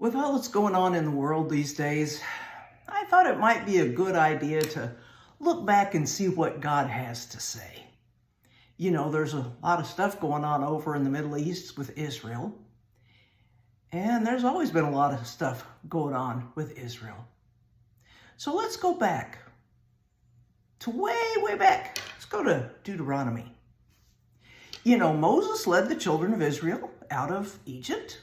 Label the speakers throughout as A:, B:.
A: With all that's going on in the world these days, I thought it might be a good idea to look back and see what God has to say. You know, there's a lot of stuff going on over in the Middle East with Israel. And there's always been a lot of stuff going on with Israel. So let's go back to way back. Let's go to Deuteronomy. You know, Moses led the children of Israel out of Egypt.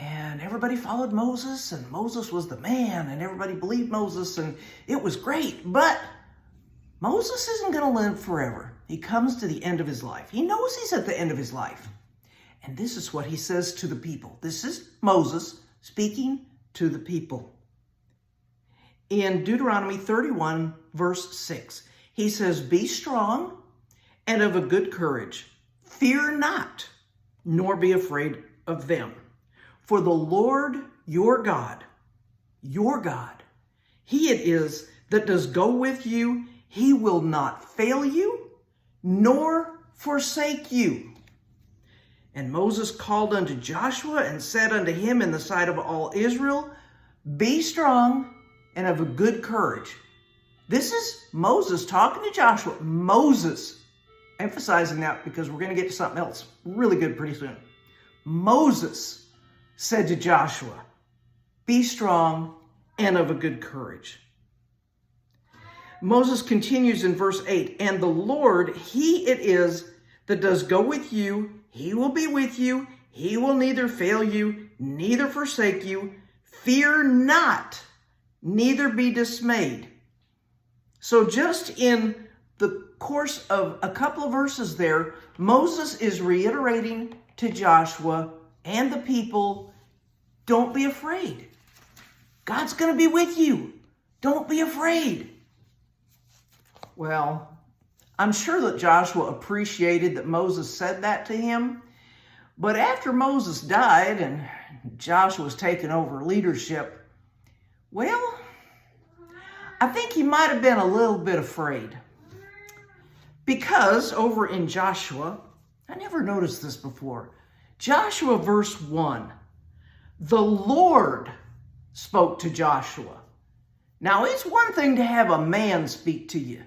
A: And everybody followed Moses, and Moses was the man, and everybody believed Moses, and it was great. But Moses isn't going to live forever. He comes to the end of his life. He knows he's at the end of his life. And this is what he says to the people. This is Moses speaking to the people. In Deuteronomy 31, verse 6, he says, "Be strong and of a good courage. Fear not, nor be afraid of them. For the Lord your God, he it is that does go with you. He will not fail you, nor forsake you." And Moses called unto Joshua and said unto him in the sight of all Israel, "Be strong and of a good courage." This is Moses talking to Joshua. Moses, emphasizing that because we're going to get to something else really good pretty soon. Moses said to Joshua, "Be strong and of a good courage." Moses continues in verse 8, "And the Lord, he it is that does go with you. He will be with you. He will neither fail you, neither forsake you. Fear not, neither be dismayed." So just in the course of a couple of verses there, Moses is reiterating to Joshua and the people, don't be afraid. God's going to be with you. Don't be afraid. Well, I'm sure that Joshua appreciated that Moses said that to him. But after Moses died and Joshua's taken over leadership, well, I think he might have been a little bit afraid. Because over in Joshua, I never noticed this before, Joshua verse 1, the Lord spoke to Joshua. Now, it's one thing to have a man speak to you,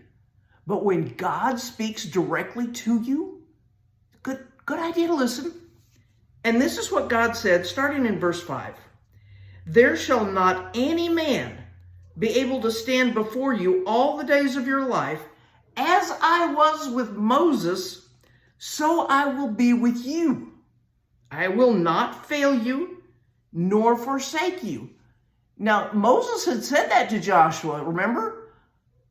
A: but when God speaks directly to you, good idea to listen. And this is what God said, starting in verse 5. "There shall not any man be able to stand before you all the days of your life. As I was with Moses, so I will be with you. I will not fail you, nor forsake you." Now, Moses had said that to Joshua, remember?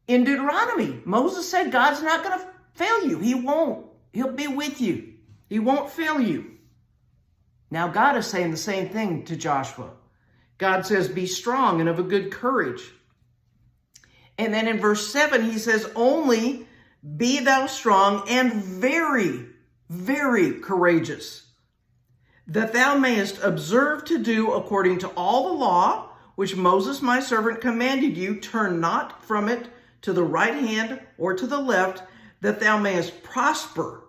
A: In Deuteronomy, Moses said God's not going to fail you. He won't. He'll be with you. He won't fail you. Now, God is saying the same thing to Joshua. God says, "Be strong and of a good courage." And then in verse 7, he says, "Only be thou strong and very, very courageous, that thou mayest observe to do according to all the law, which Moses my servant commanded you. Turn not from it to the right hand or to the left, that thou mayest prosper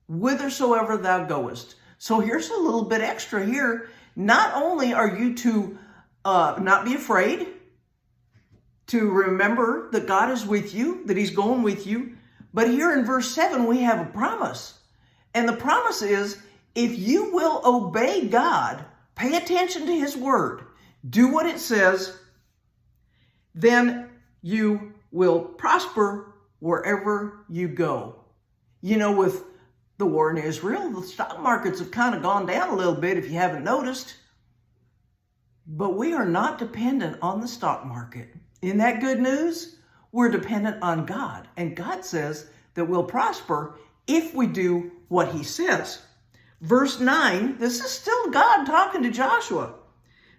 A: whithersoever thou goest." So here's a little bit extra here. Not only are you to not be afraid, to remember that God is with you, that he's going with you, but here in verse 7, we have a promise. And the promise is, if you will obey God, pay attention to his word, do what it says, then you will prosper wherever you go. You know, with the war in Israel, the stock markets have kind of gone down a little bit, if you haven't noticed. But we are not dependent on the stock market. Isn't that good news? We're dependent on God. And God says that we'll prosper if we do what he says. Verse 9, this is still God talking to Joshua.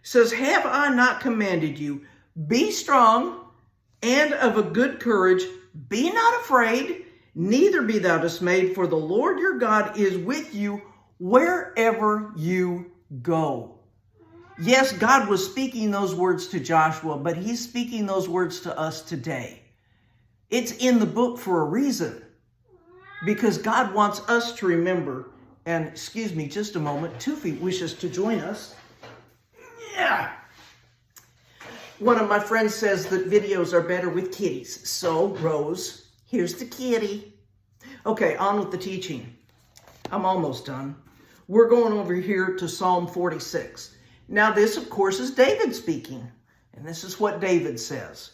A: Says, "Have I not commanded you? Be strong and of a good courage. Be not afraid, neither be thou dismayed, for the Lord your God is with you wherever you go." Yes, God was speaking those words to Joshua, but he's speaking those words to us today. It's in the book for a reason, because God wants us to remember. And excuse me just a moment, Tufi wishes to join us. Yeah. One of my friends says that videos are better with kitties. So, Rose, here's the kitty. Okay, on with the teaching. I'm almost done. We're going over here to Psalm 46. Now, this, of course, is David speaking. And this is what David says.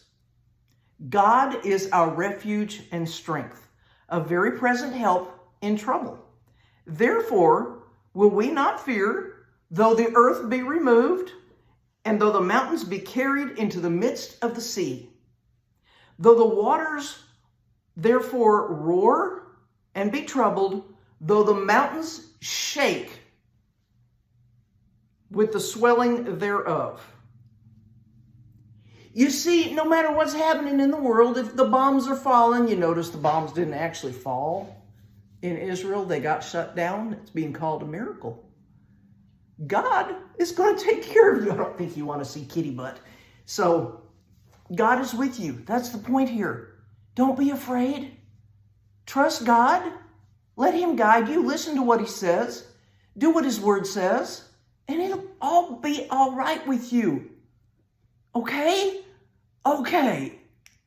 A: God is our refuge and strength, a very present help in trouble. Therefore, will we not fear, though the earth be removed, and though the mountains be carried into the midst of the sea? Though the waters therefore roar and be troubled, though the mountains shake with the swelling thereof. You see, no matter what's happening in the world, if the bombs are falling, you notice the bombs didn't actually fall in Israel. They got shut down. It's being called a miracle. God is going to take care of you. I don't think you want to see kitty butt. So, God is with you. That's the point here. Don't be afraid. Trust God. Let him guide you. Listen to what he says. Do what his word says. And it'll all be all right with you. Okay? Okay.